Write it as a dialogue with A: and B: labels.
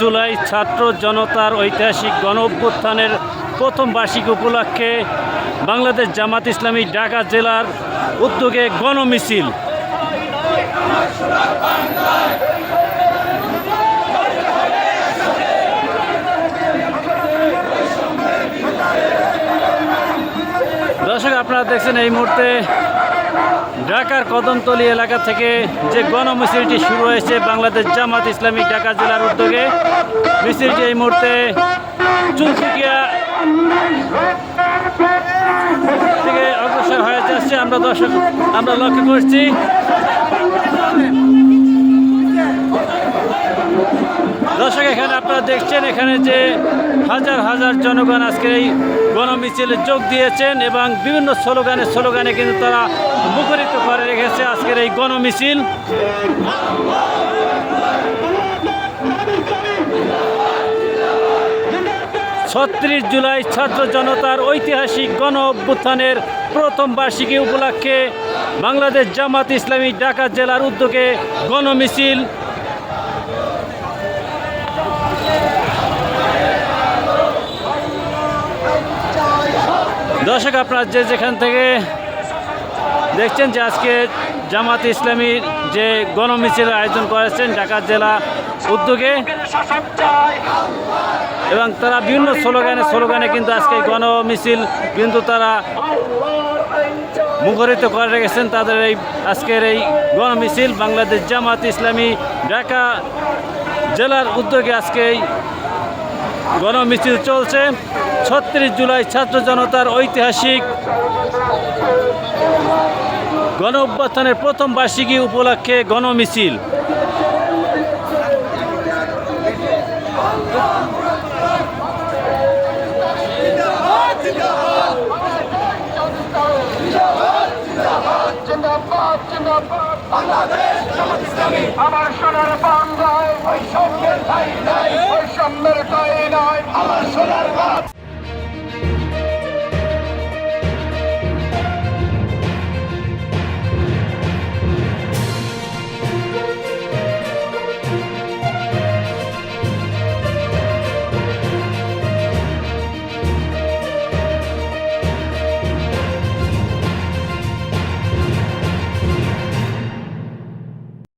A: জুলাই ছাত্র জনতার ঐতিহাসিক গণ অভ্যুত্থানের প্রথম বার্ষিকী উপলক্ষে বাংলাদেশ জামাত ইসলামী ঢাকা জেলার উদ্যোগে গণমিছিল। দর্শক, আপনারা দেখছেন এই মুহূর্তে ঢাকার কদমতলী এলাকা থেকে যে গণমিছিলটি শুরু হয়েছে বাংলাদেশ জামাত ইসলামী ঢাকা জেলার উদ্যোগে। মিছিলটি এই মুহূর্তে চুনচুকিয়া থেকে অগ্রসর হয়ে যাচ্ছে। আমরা লক্ষ্য করছি। দর্শক, এখানে আপনারা দেখছেন এখানে যে হাজার হাজার জনগণ আজকের এই গণমিছিলে যোগ দিয়েছেন এবং বিভিন্ন স্লোগানে কিন্তু তারা মুখরিত করে রেখেছে আজকের এই গণমিছিল। ৩৬ জুলাই ছাত্র জনতার ঐতিহাসিক গণ অভ্যুত্থানের প্রথম বার্ষিকী উপলক্ষে বাংলাদেশ জামাত ইসলামী ঢাকা জেলার উদ্যোগে গণমিছিল। দর্শক, আপনারা যেখান থেকে দেখছেন যে আজকে জামাত ইসলামীর যে গণমিছিলের আয়োজন করেছেন ঢাকা জেলা উদ্যোগে এবং তারা বিভিন্ন স্লোগানে কিন্তু আজকে গণমিছিল কিন্তু তারা মুখরিত করে রেখেছেন তাদের এই আজকের এই গণমিছিল। বাংলাদেশ জামাত ইসলামী ঢাকা জেলার উদ্যোগে আজকে এই গণমিছিল চলছে। ৩৬ জুলাই ছাত্র জনতার ঐতিহাসিক গণ অভ্যুত্থানের প্রথম বার্ষিকী উপলক্ষে গণমিছিল।
B: আমার সোনার বাংলায় বৈষম্যের ঠাঁই নাই, বৈষম্যের ঠাঁই নাই, আমার সোনার